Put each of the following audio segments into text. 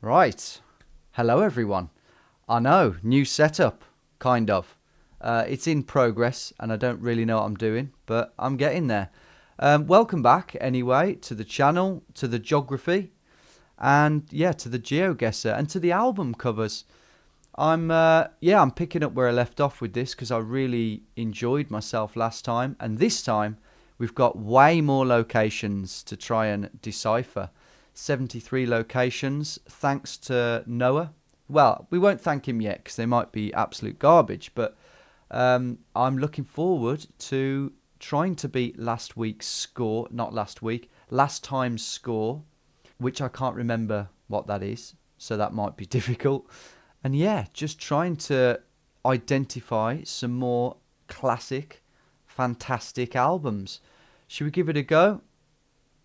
Right. Hello, everyone. I know, new setup, kind of. It's in progress, and I don't really know what I'm doing, but I'm getting there. Welcome back, anyway, to the channel, to the geography, and yeah, to the Geoguessr, and to the album covers. I'm picking up where I left off with this because I really enjoyed myself last time, and this time we've got way more locations to try and decipher. 73 locations, thanks to Noah. Well, we won't thank him yet because they might be absolute garbage, but I'm looking forward to trying to beat last time's score, which I can't remember what that is, so that might be difficult. And yeah, just trying to identify some more classic, fantastic albums. Should we give it a go?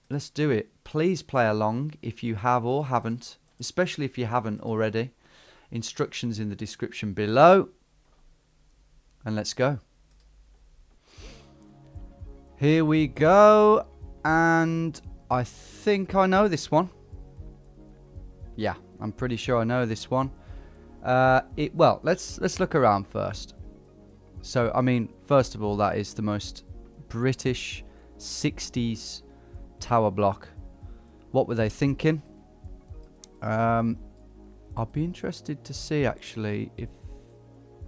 Let's do it. Please play along if you have or haven't, especially if you haven't already. Instructions in the description below. And let's go. Here we go. And I think I know this one. Yeah, I'm pretty sure I know this one. Let's look around first. So, I mean, first of all, that is the most British 60s tower block. What were they thinking? I'll be interested to see actually if...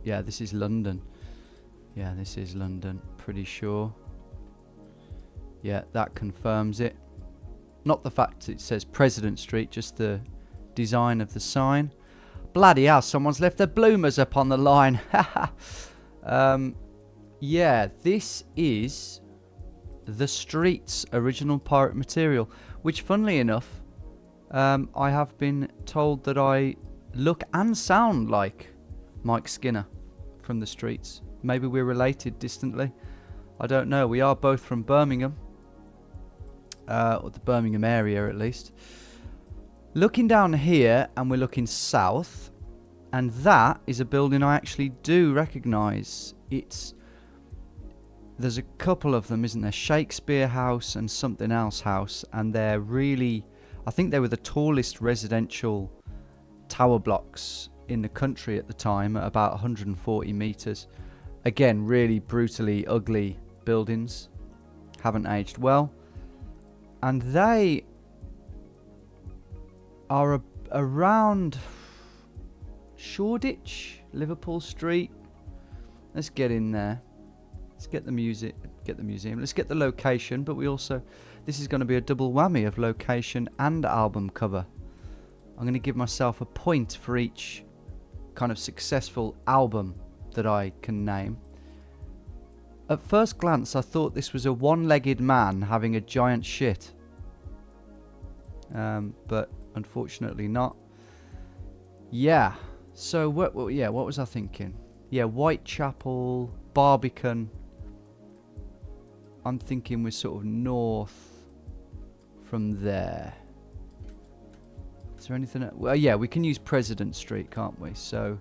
Yeah, this is London. Yeah, this is London, pretty sure. Yeah, that confirms it. Not the fact it says President Street, just the design of the sign. Bloody hell, someone's left their bloomers up on the line. Yeah, this is The Streets original pirate material, which funnily enough, I have been told that I look and sound like Mike Skinner from The Streets. Maybe we're related distantly. I don't know. We are both from Birmingham, or the Birmingham area at least. Looking down here, and we're looking south, and that is a building I actually do recognise. There's a couple of them, isn't there? Shakespeare House and something else house, and they're really, I think they were the tallest residential tower blocks in the country at the time, at about 140 metres. Again, really brutally ugly buildings, haven't aged well, and they are around Shoreditch, Liverpool Street. Let's get in there. Let's get the museum. Let's get the location, but this is going to be a double whammy of location and album cover. I'm going to give myself a point for each kind of successful album that I can name. At first glance, I thought this was a one-legged man having a giant shit. But unfortunately not. Yeah. So what was I thinking? Yeah, Whitechapel, Barbican. I'm thinking we're sort of north from there. Is there anything? Well, yeah, we can use President Street, can't we? So,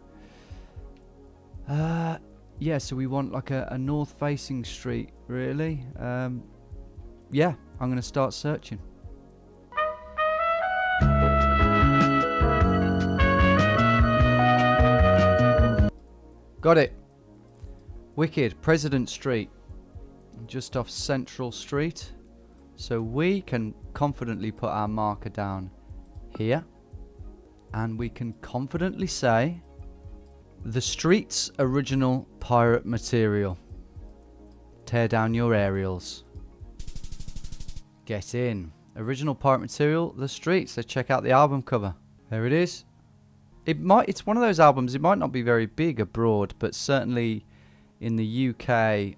yeah, so we want like a north-facing street, really. Yeah, I'm going to start searching. Got it. Wicked. President Street. Just off Central Street. So we can confidently put our marker down here. And we can confidently say The Streets original pirate material. Tear down your aerials. Get in. Original pirate material, The Streets. Let's check out the album cover. There it is. It's one of those albums, it might not be very big abroad, but certainly in the UK,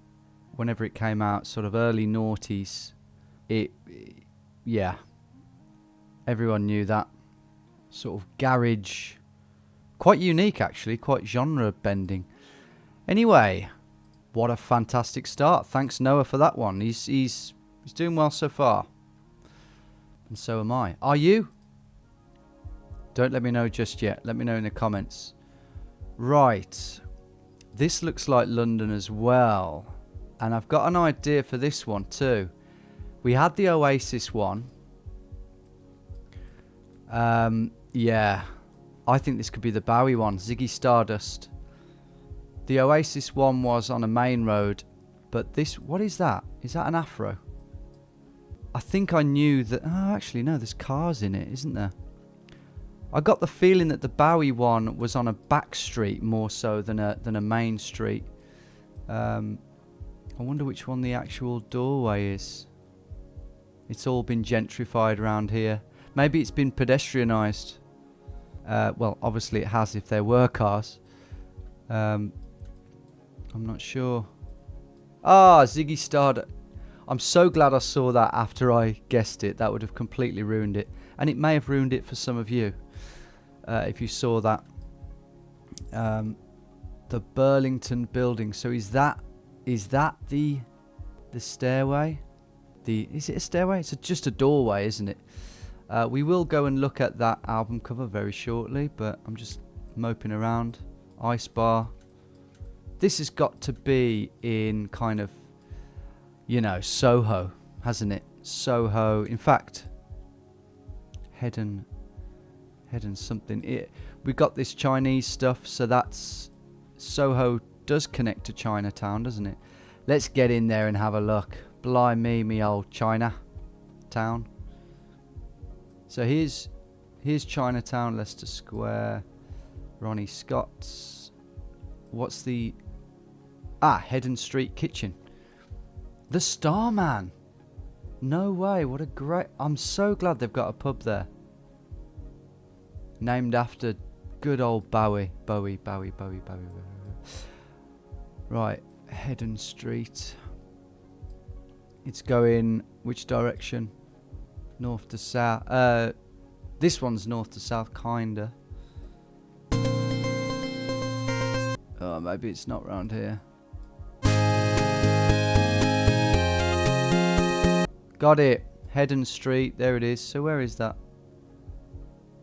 whenever it came out, sort of early noughties, yeah, everyone knew that. Sort of garage, quite unique actually, quite genre bending. Anyway, what a fantastic start. Thanks Noah for that one. He's doing well so far. And so am I. Are you? Don't let me know just yet. Let me know in the comments. Right. This looks like London as well. And I've got an idea for this one too. We had the Oasis one. Yeah. I think this could be the Bowie one. Ziggy Stardust. The Oasis one was on a main road. But this... What is that? Is that an afro? I think I knew that... Oh, actually, no. There's cars in it, isn't there? I got the feeling that the Bowie one was on a back street more so than a main street. I wonder which one the actual doorway is. It's all been gentrified around here. Maybe it's been pedestrianised. Well, obviously it has if there were cars. I'm not sure. Ziggy Stardust. I'm so glad I saw that after I guessed it. That would have completely ruined it. And it may have ruined it for some of you. If you saw that. The Burlington building. So is that the stairway? Is it a stairway? It's just a doorway, isn't it? We will go and look at that album cover very shortly, but I'm just moping around. Ice bar. This has got to be in kind of, Soho, hasn't it? Soho. In fact, Hedden something. We got this Chinese stuff, so that's Soho does connect to Chinatown, doesn't it? Let's get in there and have a look. Blimey, me old Chinatown. So here's Chinatown, Leicester Square, Ronnie Scott's. What's the... Hedden Street Kitchen. The Starman. No way, what a great... I'm so glad they've got a pub there. Named after good old Bowie. Bowie. Right, Hedden Street. It's going which direction? North to south. This one's north to south, kinda. Oh, maybe it's not round here. Got it. Hedden Street. There it is. So where is that?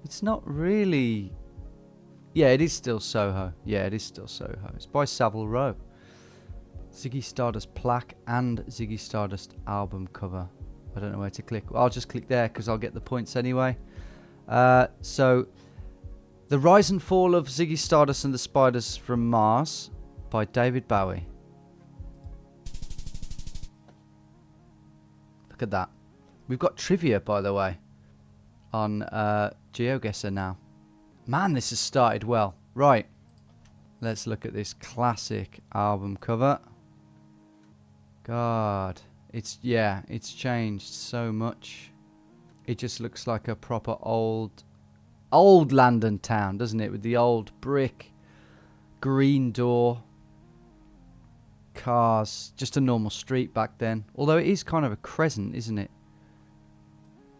It's not really... Yeah, it is still Soho. Yeah, it is still Soho. It's by Savile Row. Ziggy Stardust plaque and Ziggy Stardust album cover. I don't know where to click. I'll just click there because I'll get the points anyway. So, The Rise and Fall of Ziggy Stardust and the Spiders from Mars by David Bowie. Look at that. We've got trivia, by the way, on Geoguessr now. Man, this has started well. Right. Let's look at this classic album cover. God. It's changed so much. It just looks like a proper old London town, doesn't it? With the old brick, green door, cars, just a normal street back then. Although it is kind of a crescent, isn't it?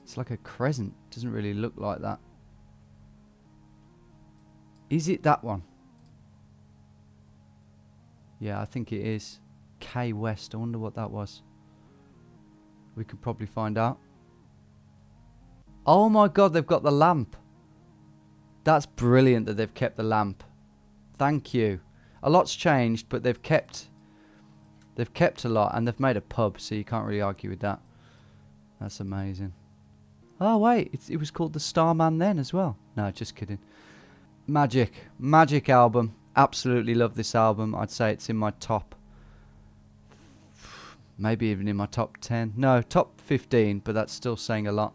It's like a crescent. Doesn't really look like that. Is it that one? Yeah, I think it is. K West. I wonder what that was. We could probably find out. Oh my god, they've got the lamp. That's brilliant that they've kept the lamp. Thank you. A lot's changed, but they've kept a lot, and they've made a pub, so you can't really argue with that. That's amazing. Oh wait, it was called the Starman then as well. No, just kidding. Magic album. Absolutely love this album. I'd say it's in my top, maybe even in my top 10. No, top 15, but that's still saying a lot.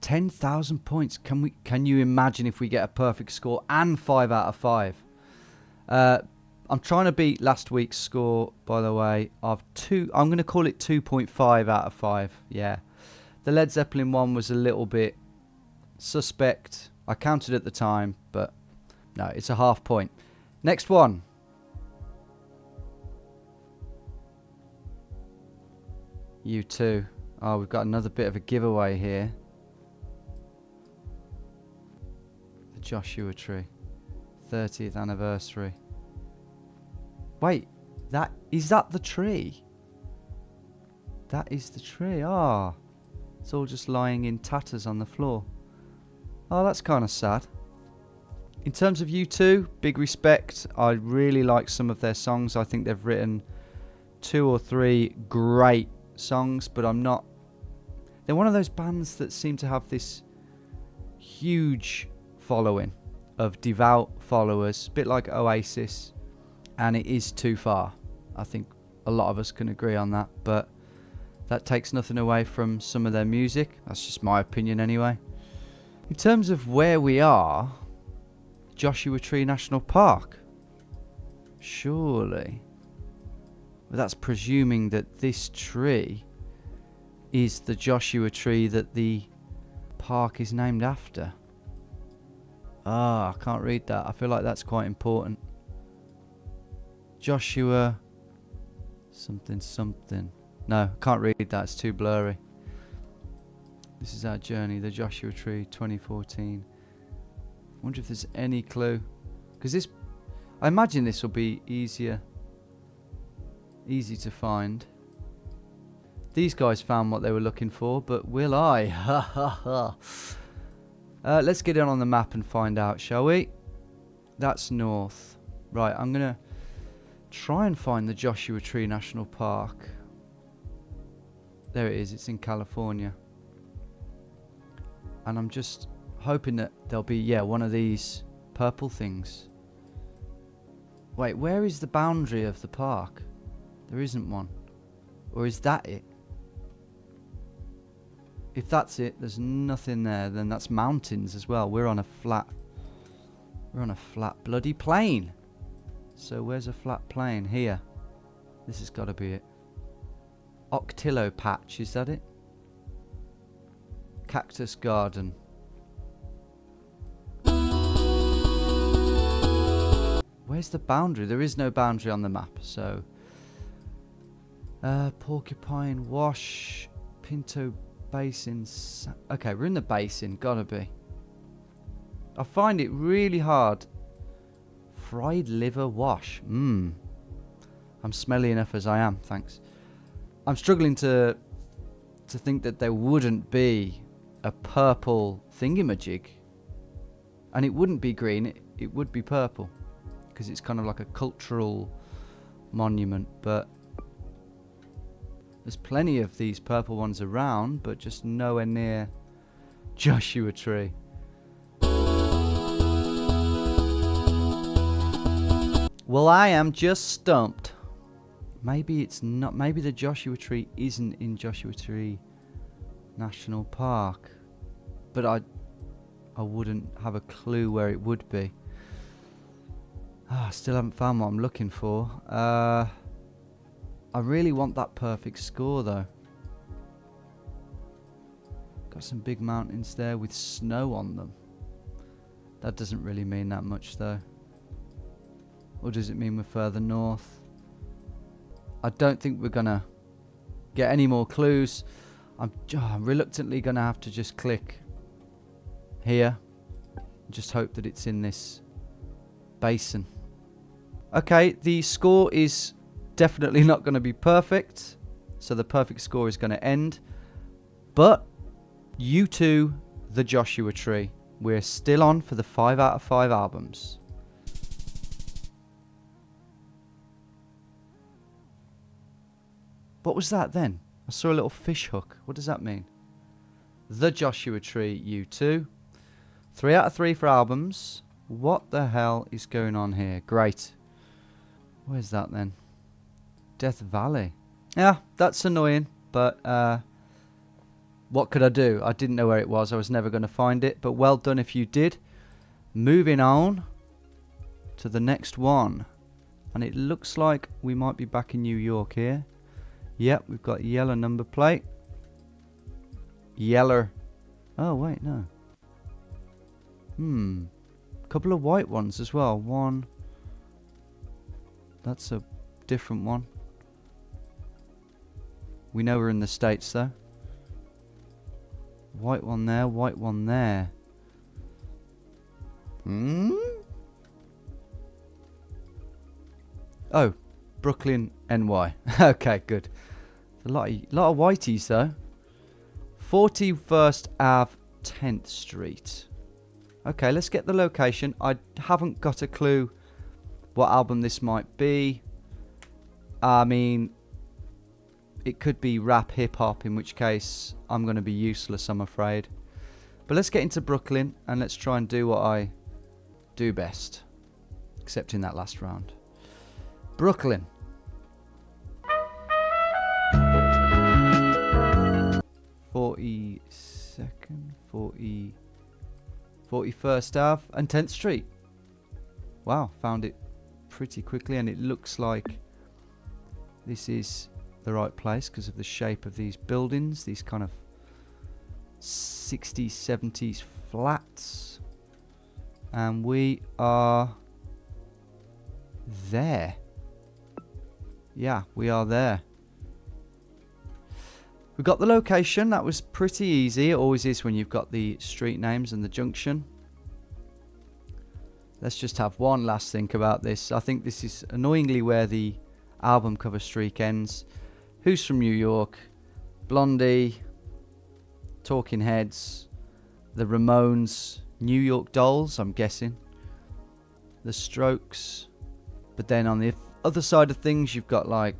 10,000 points. Can you imagine if we get a perfect score and 5 out of 5? I'm trying to beat last week's score, by the way, of 2. I'm going to call it 2.5 out of 5. Yeah. The Led Zeppelin one was a little bit suspect. I counted at the time, but no, it's a half point. Next one. U2. Oh, we've got another bit of a giveaway here. The Joshua Tree. 30th anniversary. Wait, is that the tree? That is the tree. Ah, it's all just lying in tatters on the floor. Oh, that's kind of sad. In terms of U2, big respect. I really like some of their songs. I think they've written 2 or 3 great songs, but I'm not... They're one of those bands that seem to have this huge following of devout followers, a bit like Oasis, and it is too far. I think a lot of us can agree on that, but that takes nothing away from some of their music. That's just my opinion anyway. In terms of where we are, Joshua Tree National Park. Surely. But that's presuming that this tree is the Joshua tree that the park is named after. I can't read that. I feel like that's quite important. Joshua something something. No, can't read that. It's too blurry. This is our journey, the Joshua Tree 2014. Wonder if there's any clue. Because this, I imagine this will be easy to find. These guys found what they were looking for, but will I? Ha ha ha. Let's get it on the map and find out, shall we? That's north. Right, I'm going to try and find the Joshua Tree National Park. There it is, it's in California. And I'm just hoping that there'll be, one of these purple things. Wait, where is the boundary of the park? There isn't one. Or is that it? If that's it, there's nothing there. Then that's mountains as well. We're on a flat bloody plain. So where's a flat plain? Here. This has got to be it. Octillo Patch, is that it? Cactus Garden. Where's the boundary? There is no boundary on the map, so... Porcupine Wash, Pinto Basin. Okay, we're in the basin, gotta be. I find it really hard. Fried liver wash. I'm smelly enough as I am, thanks. I'm struggling to think that there wouldn't be a purple thingamajig. And it wouldn't be green, it would be purple. Because it's kind of like a cultural monument, but there's plenty of these purple ones around, but just nowhere near Joshua Tree. Well, I am just stumped. Maybe it's not. Maybe the Joshua Tree isn't in Joshua Tree National Park, but I wouldn't have a clue where it would be. I still haven't found what I'm looking for. I really want that perfect score though. Got some big mountains there with snow on them. That doesn't really mean that much though. Or does it mean we're further north? I don't think we're gonna get any more clues. I'm reluctantly gonna have to just click here. Just hope that it's in this basin. Okay, the score is definitely not going to be perfect. So the perfect score is going to end. But U2, the Joshua Tree. We're still on for the 5 out of 5 albums. What was that then? I saw a little fish hook. What does that mean? The Joshua Tree, U2. 3 out of 3 for albums. What the hell is going on here? Great. Where's that then? Death Valley. Yeah, that's annoying, but what could I do? I didn't know where it was. I was never going to find it, but well done if you did. Moving on to the next one. And it looks like we might be back in New York here. Yep, we've got a yellow number plate. Yeller. Oh, wait, no. Couple of white ones as well. One. That's a different one. We know we're in the States though. White one there, white one there. Oh, Brooklyn, NY. Okay, good. A lot of whiteys though. 41st Ave, 10th Street. Okay, let's get the location. I haven't got a clue what album this might be. I mean, it could be rap hip hop, in which case I'm going to be useless, I'm afraid. But let's get into Brooklyn and let's try and do what I do best. Except in that last round. Brooklyn. (42nd, 41st Ave and 10th Street. Wow, found it pretty quickly, and it looks like this is the right place because of the shape of these buildings, these kind of 60s, 70s flats. And we are there. Yeah, we are there. We got the location. That was pretty easy. It always is when you've got the street names and the junction. Let's just have one last think about this. I think this is annoyingly where the album cover streak ends. Who's from New York? Blondie, Talking Heads, the Ramones, New York Dolls, I'm guessing, the Strokes. But then on the other side of things, you've got like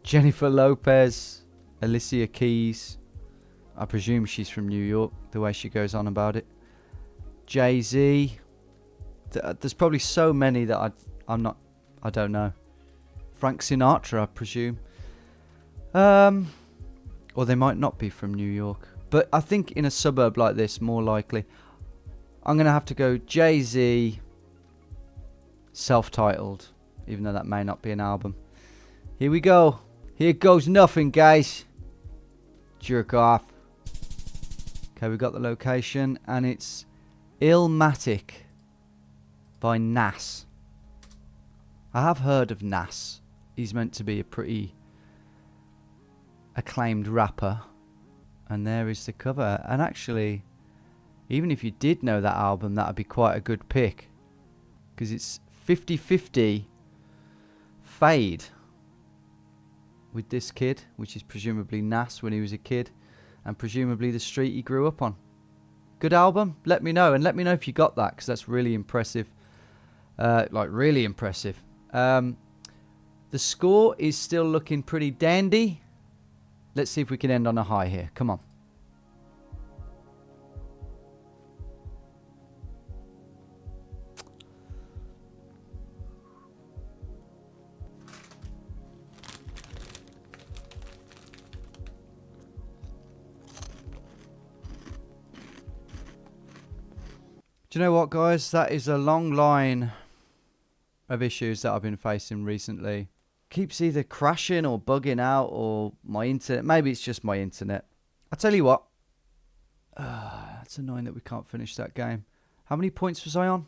Jennifer Lopez, Alicia Keys. I presume she's from New York, the way she goes on about it. Jay-Z. There's probably so many that I don't know. Frank Sinatra, I presume. Or they might not be from New York. But I think in a suburb like this, more likely. I'm going to have to go Jay-Z, self-titled, even though that may not be an album. Here we go. Here goes nothing, guys. Jerk off. Okay, we got the location, and it's Illmatic by Nas. I have heard of Nas. He's meant to be a pretty acclaimed rapper. And there is the cover. And actually, even if you did know that album, that would be quite a good pick. Because it's 50-50 Fade with this kid, which is presumably Nas when he was a kid, and presumably the street he grew up on. Good album? Let me know, and let me know if you got that, because that's really impressive. Like, really impressive. The score is still looking pretty dandy. Let's see if we can end on a high here. Come on. Do you know what, guys? That is a long line of issues that I've been facing recently. Keeps either crashing or bugging out, or my internet. Maybe it's just my internet. I'll tell you what. It's annoying that we can't finish that game. How many points was I on?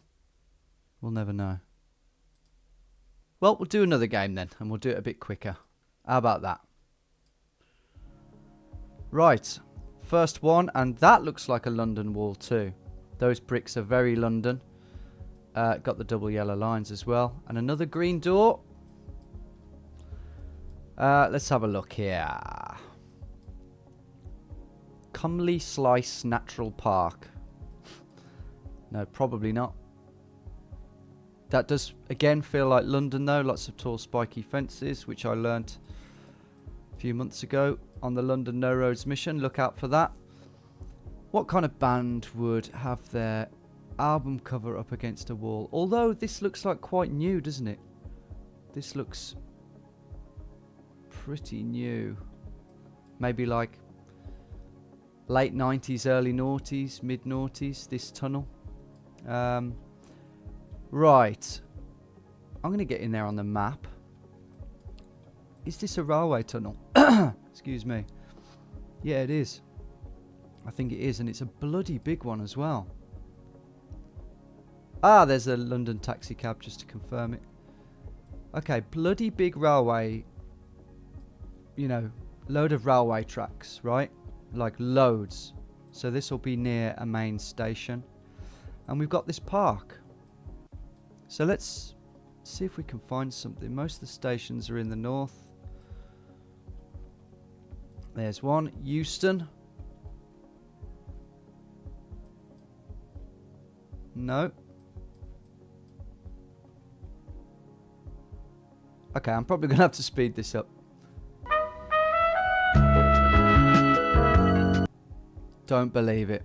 We'll never know. Well, we'll do another game then, and we'll do it a bit quicker. How about that? Right. First one, and that looks like a London wall too. Those bricks are very London. Got the double yellow lines as well. And another green door. Let's have a look here. Cumley Slice Natural Park. No, probably not. That does, again, feel like London, though. Lots of tall, spiky fences, which I learnt a few months ago on the London No Roads mission. Look out for that. What kind of band would have their album cover up against a wall? Although this looks like quite new, doesn't it? This looks pretty new. Maybe like late 90s, early noughties, mid noughties, this tunnel. Right. I'm going to get in there on the map. Is this a railway tunnel? Excuse me. Yeah, it is. I think it is, and it's a bloody big one as well. Ah, there's a London taxi cab, just to confirm it. Okay, bloody big railway. You know, load of railway tracks, right? Like loads. So this will be near a main station. And we've got this park. So let's see if we can find something. Most of the stations are in the north. There's one. Euston. No. Okay, I'm probably going to have to speed this up. Don't believe it.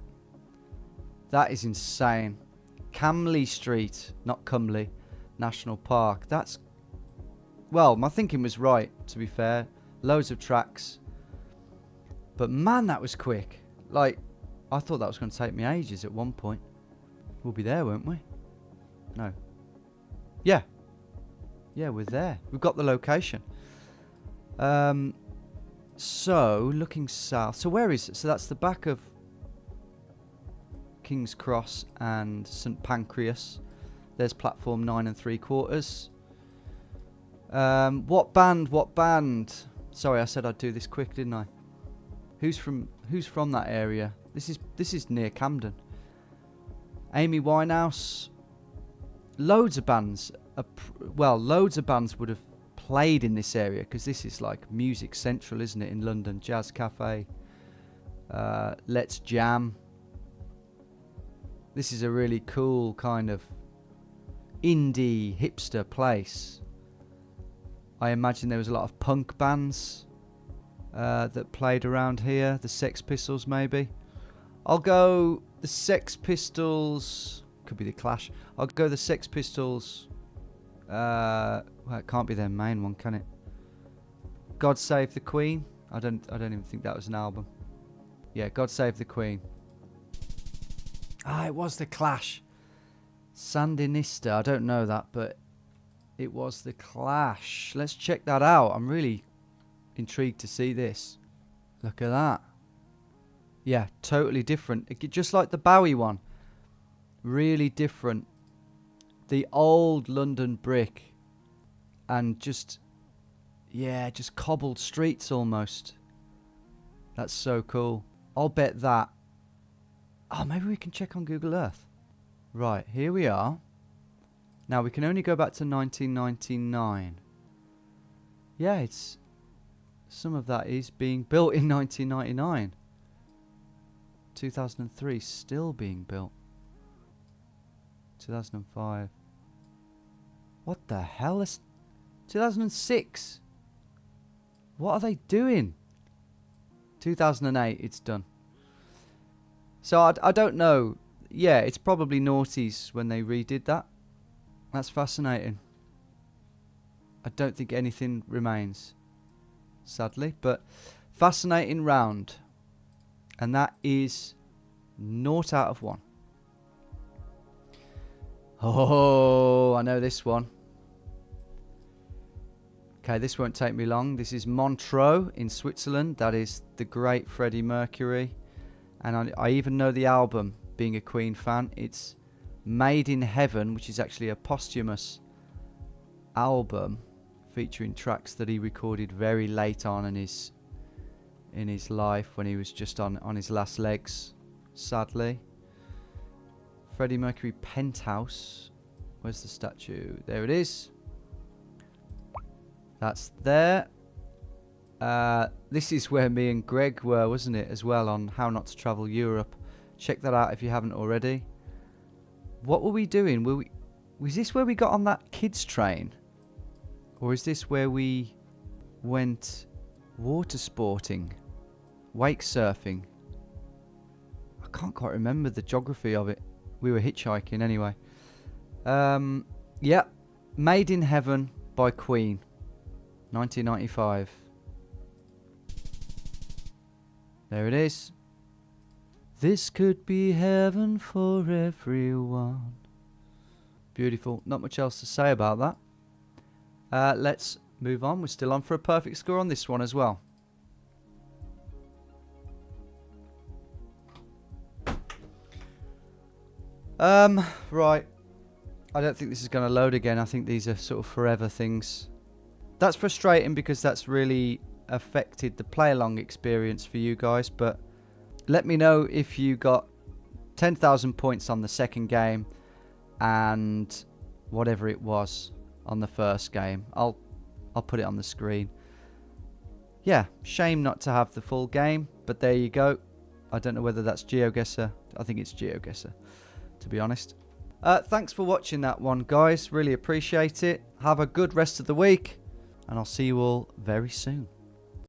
That is insane. Camley Street, not Cumley, National Park. That's... Well, my thinking was right, to be fair. Loads of tracks. But man, that was quick. Like, I thought that was going to take me ages at one point. We'll be there, won't we? No. Yeah. Yeah, we're there. We've got the location. So, looking south. So where is it? So that's the back of King's Cross and St Pancras. There's platform 9 3/4. What band? Sorry, I said I'd do this quick, didn't I? Who's from that area? This is near Camden. Amy Winehouse. Loads of bands. Loads of bands would have played in this area because this is like music central, isn't it, in London? Jazz Cafe. Let's Jam. This is a really cool kind of indie hipster place. I imagine there was a lot of punk bands that played around here. The Sex Pistols, maybe. I'll go the Sex Pistols. Could be the Clash. I'll go the Sex Pistols. Well, it can't be their main one, can it? God Save the Queen. I don't even think that was an album. Yeah, God Save the Queen. Ah, it was the Clash. Sandinista. I don't know that, but it was the Clash. Let's check that out. I'm really intrigued to see this. Look at that. Yeah, totally different. Just like the Bowie one. Really different. The old London brick. And just cobbled streets almost. That's so cool. I'll bet that. Oh, maybe we can check on Google Earth. Right, here we are. Now, we can only go back to 1999. Yeah, it's... Some of that is being built in 1999. 2003, still being built. 2005. What the hell is... 2006. What are they doing? 2008, it's done. So I don't know. Yeah, it's probably noughties when they redid that. That's fascinating. I don't think anything remains, sadly, but fascinating round. And that is 0 out of 1. Oh, I know this one. Okay, this won't take me long. This is Montreux in Switzerland. That is the great Freddie Mercury. And I even know the album, being a Queen fan. It's Made in Heaven, which is actually a posthumous album featuring tracks that he recorded very late on in his life when he was just on his last legs, sadly. Freddie Mercury Penthouse. Where's the statue? There it is. That's there. This is where me and Greg were, wasn't it, as well, on How Not to Travel Europe. Check that out if you haven't already. What were we doing? Was this where we got on that kids train? Or is this where we went water sporting? Wake surfing? I can't quite remember the geography of it. We were hitchhiking anyway. Yeah. Made in Heaven by Queen. 1995. There it is. This could be heaven for everyone. Beautiful. Not much else to say about that. Let's move on. We're still on for a perfect score on this one as well. Right. I don't think this is going to load again. I think these are sort of forever things. That's frustrating because that's really affected the play-along experience for you guys. But let me know if you got 10,000 points on the second game and whatever it was on the first game. I'll put it on the screen. Yeah, shame not to have the full game, but there you go. I don't know whether that's Geoguessr. I think it's Geoguessr, to be honest. Thanks for watching that one, guys. Really appreciate it. Have a good rest of the week, and I'll see you all very soon.